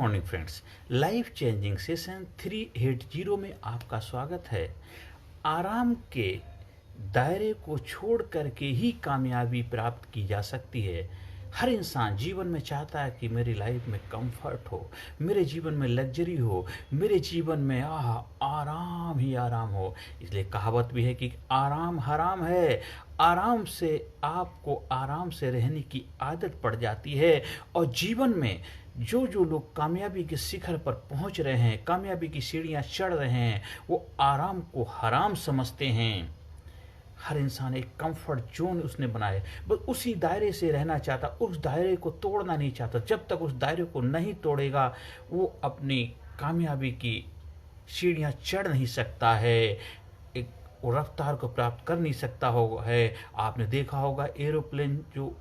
Morning friends, life changing session 380 में आपका स्वागत है। आराम के दायरे को छोड़ करके ही कामयाबी प्राप्त की जा सकती है। हर इंसान जीवन में चाहता है कि मेरी लाइफ में कंफर्ट हो, मेरे जीवन में लग्जरी हो, मेरे जीवन में आराम ही आराम हो। इसलिए कहावत भी है कि आराम हराम है। आराम से आपको आराम से रहने की आदत पड़ जाती है और जीवन में जो जो लोग कामयाबी के शिखर पर पहुंच रहे हैं, कामयाबी की सीढ़ियां चढ़ रहे हैं, वो आराम को हराम समझते हैं। हर इंसान एक कंफर्ट जोन उसने बनाए, बस उसी दायरे से रहना चाहता, उस दायरे को तोड़ना नहीं चाहता। जब तक उस दायरे को नहीं तोड़ेगा वो अपनी कामयाबी की सीढ़ियां चढ़ नहीं सकता है, एक रफ्तार को प्राप्त कर नहीं सकता है। आपने देखा होगा एरोप्लेन जो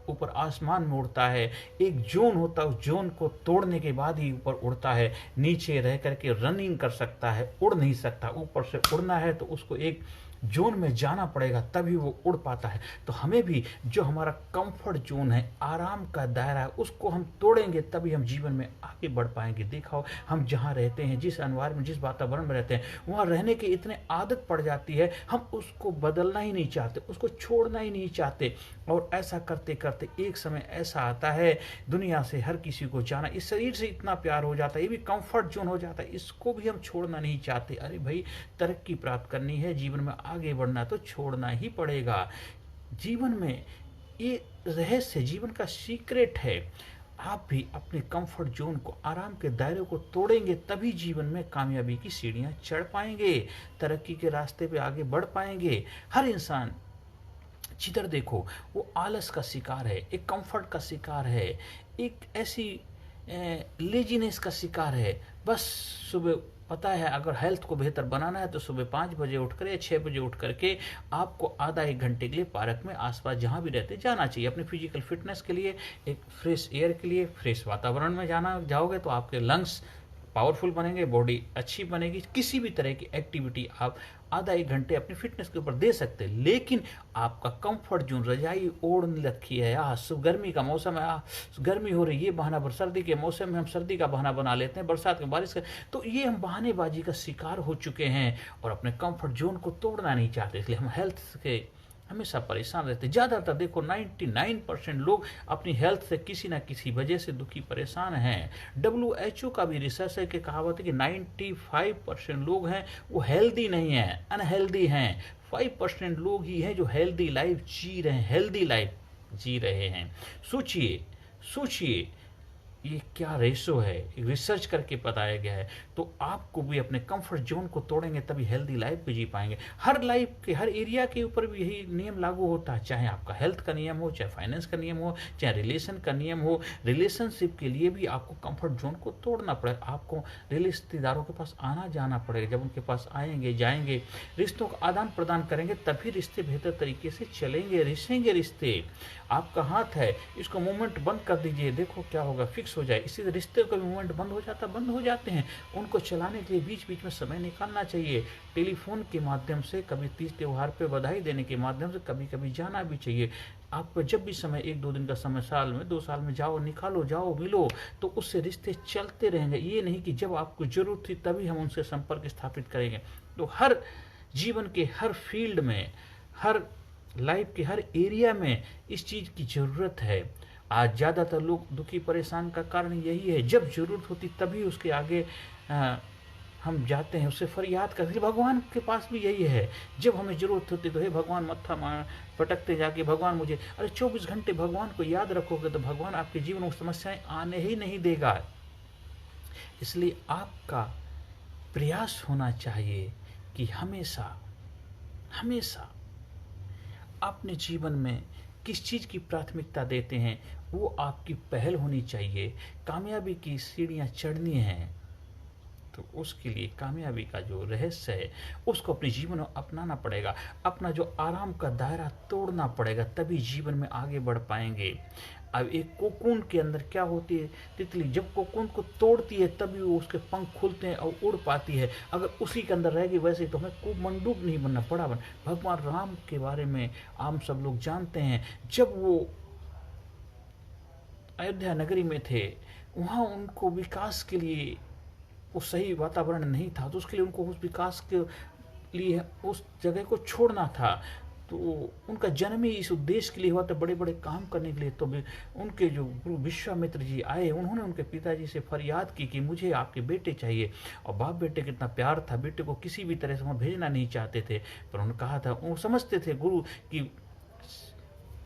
ऊपर आसमान में उड़ता है, एक जोन होता है, उस जोन को तोड़ने के बाद ही ऊपर उड़ता है। नीचे रह करके रनिंग कर सकता है, उड़ नहीं सकता। ऊपर से उड़ना है तो उसको एक जोन में जाना पड़ेगा, तभी वो उड़ पाता है। तो हमें भी जो हमारा कंफर्ट जोन है, आराम का दायरा है, उसको हम तोड़ेंगे तभी हम जीवन में आगे बढ़ पाएंगे। देखा हो, हम जहाँ रहते हैं, जिस अनवार्य में, जिस वातावरण में रहते हैं, वहाँ रहने की इतने आदत पड़ जाती है, हम उसको बदलना ही नहीं चाहते, उसको छोड़ना ही नहीं चाहते। और ऐसा करते करते एक समय ऐसा आता है, दुनिया से हर किसी को जाना, इस शरीर से इतना प्यार हो जाता है, ये भी कंफर्ट जोन हो जाता है, इसको भी हम छोड़ना नहीं चाहते। अरे भाई, तरक्की प्राप्त करनी है, जीवन में आगे बढ़ना तो छोड़ना ही पड़ेगा। जीवन में ये रहस्य, जीवन का सीक्रेट है। आप भी अपने कंफर्ट जोन को, आराम के दायरे को तोड़ेंगे तभी जीवन में कामयाबी की सीढ़ियां चढ़ पाएंगे, तरक्की के रास्ते पे आगे बढ़ पाएंगे। हर इंसान जिधर देखो वो आलस का शिकार है, एक कंफर्ट का शिकार है, एक ऐसी लेजीनेस का शिकार है। बस सुबह पता है अगर हेल्थ को बेहतर बनाना है तो सुबह 5 बजे उठकर या 6 बजे उठ करके आपको आधा एक घंटे के लिए पार्क में आसपास जहाँ भी रहते जाना चाहिए। अपने फिजिकल फिटनेस के लिए, एक फ्रेश एयर के लिए, फ्रेश वातावरण में जाओगे तो आपके लंग्स पावरफुल बनेंगे, बॉडी अच्छी बनेगी। किसी भी तरह की एक्टिविटी आप आधा एक घंटे अपनी फिटनेस के ऊपर दे सकते हैं। लेकिन आपका कंफर्ट जोन, रजाई ओढ़ रखी है, गर्मी का मौसम है, गर्मी हो रही है, ये बहाना, सर्दी के मौसम में हम सर्दी का बहाना बना लेते हैं, बरसात में बारिश का, तो ये हम बहानेबाजी का शिकार हो चुके हैं और अपने कंफर्ट जोन को तोड़ना नहीं चाहते। इसलिए हम हेल्थ के हमेशा परेशान रहते हैं। ज़्यादातर देखो 99% लोग अपनी हेल्थ से किसी ना किसी वजह से दुखी परेशान हैं। WHO का भी रिसर्च है कि कहावत है कि 95% लोग हैं वो हेल्दी नहीं हैं, अनहेल्दी हैं। 5% लोग ही हैं जो हेल्दी लाइफ जी रहे हैं, हेल्दी लाइफ जी रहे हैं। सोचिए सोचिए, ये क्या रेशो है, रिसर्च करके बताया गया है। तो आपको भी अपने कंफर्ट जोन को तोड़ेंगे तभी हेल्दी लाइफ भी जी पाएंगे। हर लाइफ के हर एरिया के ऊपर भी यही नियम लागू होता है, चाहे आपका हेल्थ का नियम हो, चाहे फाइनेंस का नियम हो, चाहे रिलेशन का नियम हो। रिलेशनशिप के लिए भी आपको कंफर्ट जोन को तोड़ना पड़ेगा। आपको रिश्तेदारों के पास आना जाना पड़ेगा। जब उनके पास आएंगे, जाएंगे, रिश्तों का आदान प्रदान करेंगे, तभी रिश्ते बेहतर तरीके से चलेंगे, रिश्तेंगे रिश्ते। आपका हाथ है, इसको मूवमेंट बंद कर दीजिए, देखो क्या होगा, फिक्स हो जाए। इसी तरह रिश्ते का मूवमेंट बंद हो जाते हैं। उनको चलाने के लिए बीच बीच में समय निकालना चाहिए। टेलीफोन के माध्यम से, कभी तीज त्योहार पे बधाई देने के माध्यम से कभी कभी जाना भी चाहिए। आपको जब भी समय, 1-2 दिन का समय, साल में 2 साल में जाओ, निकालो, जाओ मिलो, तो उससे रिश्ते चलते रहेंगे। ये नहीं कि जब आपको जरूरत थी तभी हम उनसे संपर्क स्थापित करेंगे। तो हर जीवन के हर फील्ड में, हर लाइफ के हर एरिया में इस चीज़ की ज़रूरत है। आज ज़्यादातर लोग दुखी परेशान का कारण यही है, जब ज़रूरत होती तभी उसके आगे हम जाते हैं, उससे फरियाद करते। भगवान के पास भी यही है, जब हमें ज़रूरत होती तो हे भगवान, मत्था मार पटकते जाके, भगवान मुझे, अरे 24 घंटे भगवान को याद रखोगे तो भगवान आपके जीवन में समस्याएं आने ही नहीं देगा। इसलिए आपका प्रयास होना चाहिए कि हमेशा हमेशा अपने जीवन में किस चीज़ की प्राथमिकता देते हैं, वो आपकी पहल होनी चाहिए। कामयाबी की सीढ़ियाँ चढ़नी हैं तो उसके लिए कामयाबी का जो रहस्य है उसको अपने जीवन में अपनाना पड़ेगा। अपना जो आराम का दायरा तोड़ना पड़ेगा, तभी जीवन में आगे बढ़ पाएंगे। अब एक कोकून के अंदर क्या होती है, तितली जब कोकून को तोड़ती है तभी वो उसके पंख खुलते हैं और उड़ पाती है। अगर उसी के अंदर रहेगी वैसे तो हमें को मंडूक नहीं बनना पड़ा। भगवान राम के बारे में आम सब लोग जानते हैं, जब वो अयोध्या नगरी में थे वहाँ उनको विकास के लिए वो सही वातावरण नहीं था, तो उसके लिए उनको उस विकास के लिए उस जगह को छोड़ना था। तो उनका जन्म ही इस उद्देश्य के लिए हुआ था, बड़े बड़े काम करने के लिए। तो उनके जो गुरु विश्वामित्र जी आए, उन्होंने उनके पिताजी से फरियाद की कि मुझे आपके बेटे चाहिए। और बाप बेटे कितना प्यार था, बेटे को किसी भी तरह से वहाँ भेजना नहीं चाहते थे। पर उन्होंने कहा था, वो समझते थे गुरु कि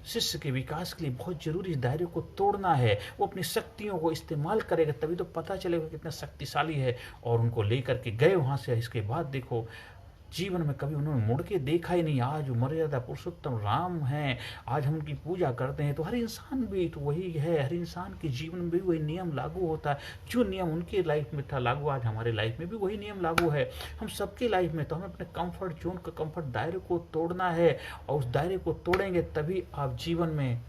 शिष्य के विकास के लिए बहुत जरूरी इस दायरे को तोड़ना है। वो अपनी शक्तियों को इस्तेमाल करेगा तभी तो पता चलेगा कितना शक्तिशाली है। और उनको लेकर के गए वहाँ से। इसके बाद देखो, जीवन में कभी उन्होंने मुड़ के देखा ही नहीं। आज मर्यादा पुरुषोत्तम राम हैं, आज हम उनकी पूजा करते हैं। तो हर इंसान भी तो वही है, हर इंसान के जीवन में भी वही नियम लागू होता है। जो नियम उनके लाइफ में था लागू, आज हमारे लाइफ में भी वही नियम लागू है। हम सबके लाइफ में। तो हमें अपने कंफर्ट जोन का, कंफर्ट दायरे को तोड़ना है। और उस दायरे को तोड़ेंगे तभी आप जीवन में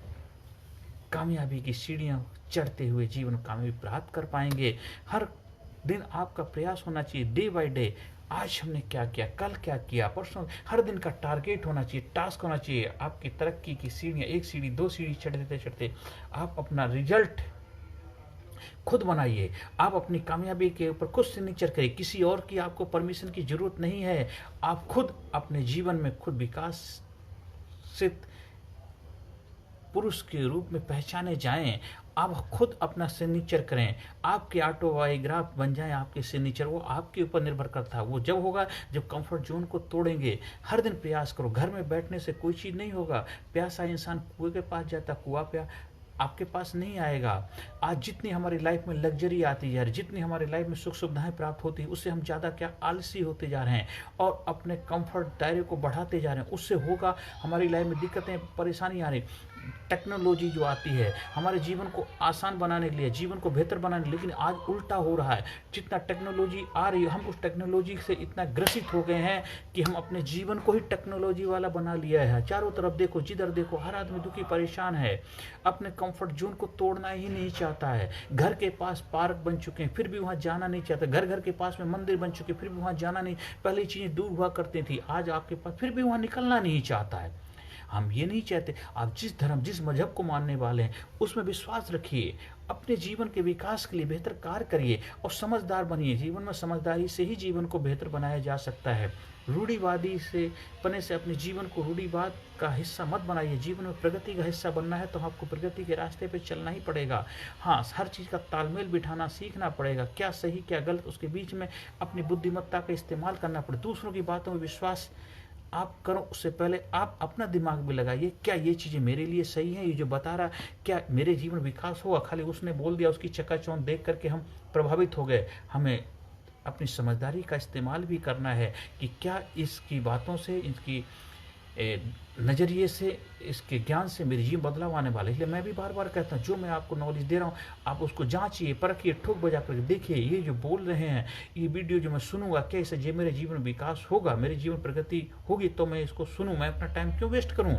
कामयाबी की सीढ़ियाँ चढ़ते हुए जीवन कामयाबी प्राप्त कर पाएंगे। हर दिन आपका प्रयास होना चाहिए, डे बाय डे, आज हमने क्या किया, कल क्या किया, परसों। हर दिन का टारगेट होना चाहिए, टास्क होना चाहिए। आपकी तरक्की की सीढ़ियाँ, एक सीढ़ी दो सीढ़ी चढ़ते चढ़ते आप अपना रिजल्ट खुद बनाइए। आप अपनी कामयाबी के ऊपर खुद सिग्नेचर करिए, किसी और की आपको परमिशन की जरूरत नहीं है। आप खुद अपने जीवन में खुद विकासित पुरुष के रूप में पहचाने जाएं। आप खुद अपना सिग्नेचर करें, आपके ऑटोबायोग्राफ बन जाए आपके सिग्नेचर। वो आपके ऊपर निर्भर करता है। वो जब होगा जब कंफर्ट जोन को तोड़ेंगे। हर दिन प्रयास करो। घर में बैठने से कोई चीज़ नहीं होगा। प्यासा इंसान कुएं के पास जाता, कुआं प्या आपके पास नहीं आएगा। आज जितनी हमारी लाइफ में लग्जरी आती जा रही, जितनी हमारी लाइफ में सुख सुविधाएं प्राप्त होती है, उससे हम ज़्यादा क्या आलसी होते जा रहे हैं और अपने कंफर्ट दायरे को बढ़ाते जा रहे हैं। उससे होगा हमारी लाइफ में दिक्कतें, परेशानी आ रही। टेक्नोलॉजी जो आती है हमारे जीवन को आसान बनाने के लिए, जीवन को बेहतर बनाने के लिए, लेकिन आज उल्टा हो रहा है। जितना टेक्नोलॉजी आ रही है, हम उस टेक्नोलॉजी से इतना ग्रसित हो गए हैं कि हम अपने जीवन को ही टेक्नोलॉजी वाला बना लिया है। चारों तरफ देखो, जिधर देखो हर आदमी दुखी परेशान है, अपने कंफर्ट जोन को तोड़ना ही नहीं चाहता है। घर के पास पार्क बन चुके हैं फिर भी वहाँ जाना नहीं चाहता। घर घर के पास में मंदिर बन चुके फिर भी वहाँ जाना नहीं। पहले चीज़ें दूर हुआ करती थी, आज आपके पास फिर भी वहाँ निकलना नहीं चाहता है। हम ये नहीं चाहते। आप जिस धर्म, जिस मजहब को मानने वाले हैं उसमें विश्वास रखिए। अपने जीवन के विकास के लिए बेहतर कार्य करिए और समझदार बनिए। जीवन में समझदारी से ही जीवन को बेहतर बनाया जा सकता है। रूढ़िवादी से बने से अपने जीवन को रूढ़िवाद का हिस्सा मत बनाइए। जीवन में प्रगति का हिस्सा बनना है तो आपको प्रगति के रास्ते पे चलना ही पड़ेगा। हाँ, हर चीज़ का तालमेल बिठाना सीखना पड़ेगा। क्या सही क्या गलत, उसके बीच में अपनी बुद्धिमत्ता का इस्तेमाल करना पड़े। दूसरों की बातों में विश्वास आप करो, उससे पहले आप अपना दिमाग भी लगाइए। क्या ये चीज़ें मेरे लिए सही हैं? ये जो बता रहा, क्या मेरे जीवन विकास होगा? खाली उसने बोल दिया, उसकी चकाचौंध देख करके हम प्रभावित हो गए। हमें अपनी समझदारी का इस्तेमाल भी करना है कि क्या इसकी बातों से, इसकी नज़रिए से, इसके ज्ञान से मेरे जीवन बदलाव आने वाला है। इसलिए मैं भी बार बार कहता हूँ, जो मैं आपको नॉलेज दे रहा हूँ आप उसको जांचिए, परखिए, ठोक बजा करके देखिए ये जो बोल रहे हैं, ये वीडियो जो मैं सुनूंगा, क्या इससे जो मेरे जीवन में विकास होगा, मेरे जीवन प्रगति होगी तो मैं इसको सुनूँ। मैं अपना टाइम क्यों वेस्ट करूँ?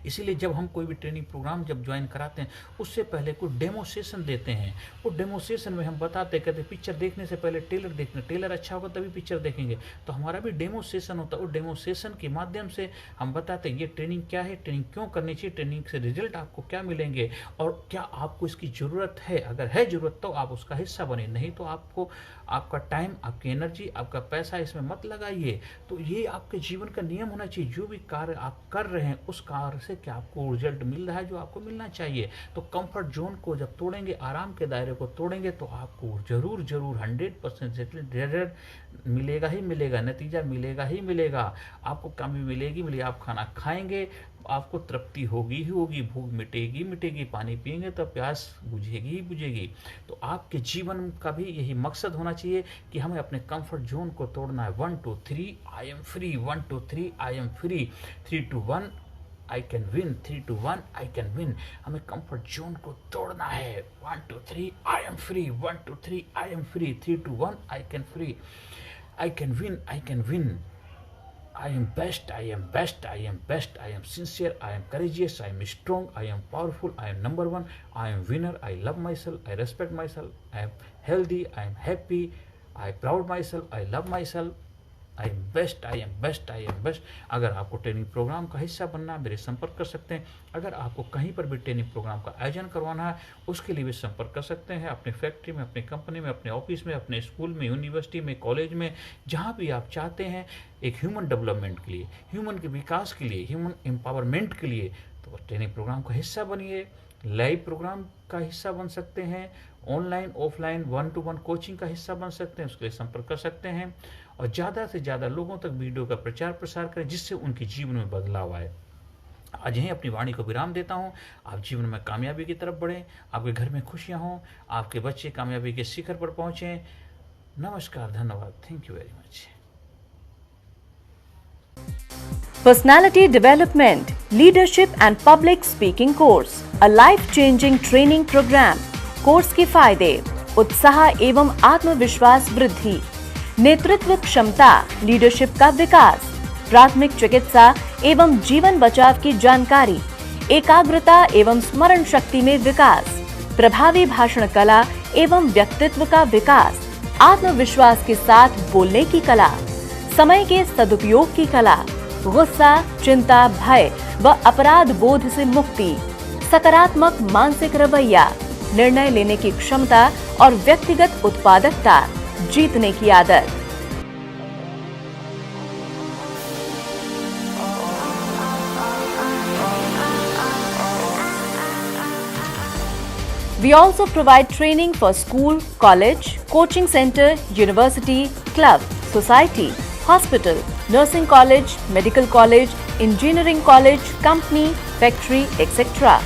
इसीलिए जब हम कोई भी ट्रेनिंग प्रोग्राम जब ज्वाइन कराते हैं उससे पहले कुछ डेमो सेशन देते हैं। वो डेमो सेशन में हम बताते कहते पिक्चर देखने से पहले टेलर देखना, टेलर अच्छा होगा तभी पिक्चर देखेंगे। तो हमारा भी डेमो सेशन होता है। वो डेमो सेशन के माध्यम से हम बताते हैं ये ट्रेनिंग क्या है, ट्रेनिंग क्यों करनी चाहिए, ट्रेनिंग से रिजल्ट आपको क्या मिलेंगे और क्या आपको इसकी ज़रूरत है। अगर है ज़रूरत तो आप उसका हिस्सा बने, नहीं तो आपको आपका टाइम, आपकी एनर्जी, आपका पैसा इसमें मत लगाइए। तो ये आपके जीवन का नियम होना चाहिए। जो भी कार्य आप कर रहे हैं उस कार्य से क्या आपको रिजल्ट मिल रहा है जो आपको मिलना चाहिए। तो कंफर्ट जोन को जब तोड़ेंगे, आराम के दायरे को तोड़ेंगे तो आपको जरूर 100% रिजल्ट मिलेगा ही मिलेगा, नतीजा मिलेगा ही मिलेगा। आपको कमी मिलेगी मिलेगी। आप खाना खाएंगे आपको तृप्ति होगी ही होगी, भूख मिटेगी मिटेगी, पानी पिएंगे तो प्यास बुझेगी ही बुझेगी। तो आपके जीवन का भी यही मकसद होना चाहिए कि हमें अपने कंफर्ट जोन को तोड़ना है। 1 2 3 I am free, 1 2 3 I am free, 3 2 1 I can win, 3 2 1 I can win. हमें कंफर्ट जोन को तोड़ना है। 1 2 3 I am free, 1 2 3 I am free, 3 2 1 I can free, I can win, I can win. I am best, I am best, I am best, I am sincere, I am courageous, I am strong, I am powerful, I am number one, I am winner, I love myself, I respect myself, I am healthy, I am happy, I proud myself, I love myself, I am best, I am best, I am best. अगर आपको training programme का हिस्सा बनना है, मेरे संपर्क कर सकते हैं। अगर आपको कहीं पर भी ट्रेनिंग प्रोग्राम का आयोजन करवाना है, उसके लिए भी संपर्क कर सकते हैं। अपने फैक्ट्री में, अपने कंपनी में, अपने ऑफिस में, अपने स्कूल में, यूनिवर्सिटी में, कॉलेज में, जहाँ भी आप चाहते हैं एक ह्यूमन डेवलपमेंट के लिए, ह्यूमन के विकास के लिए, ह्यूमन एम्पावरमेंट के लिए, तो ट्रेनिंग प्रोग्राम का हिस्सा बनिए। लाइव प्रोग्राम का हिस्सा बन सकते हैं, ऑनलाइन ऑफलाइन 1-to-1 कोचिंग का हिस्सा बन सकते हैं, उसके लिए संपर्क कर सकते हैं। और ज़्यादा से ज़्यादा लोगों तक वीडियो का प्रचार प्रसार करें, जिससे उनके जीवन में बदलाव आए। आज यहीं अपनी वाणी को विराम देता हूँ। आप जीवन में कामयाबी की तरफ बढ़ें, आपके घर में खुशियाँ हों, आपके बच्चे कामयाबी के शिखर पर पहुँचें। नमस्कार, धन्यवाद, thank you very much. Personality Development, Leadership and Public Speaking Course, a life-changing training program. Course के फायदे: उत्साह एवं आत्मविश्वास वृद्धि, नेतृत्व क्षमता, लीडरशिप का विकास, प्राथमिक चिकित्सा एवं जीवन बचाव की जानकारी, एकाग्रता एवं स्मरण शक्ति में विकास, प्रभावी भाषण कला एवं व्यक्तित्व का विकास, आत्मविश्वास के साथ बोलने की कला, समय के सदुपयोग की कला, गुस्सा, चिंता, भय व अपराध बोध से मुक्ति, सकारात्मक मानसिक रवैया, निर्णय लेने की क्षमता और व्यक्तिगत उत्पादकता, जीतने की आदत। We also provide training for school, college, coaching center, university, club, society, hospital, nursing college, medical college, engineering college, company, factory, etc.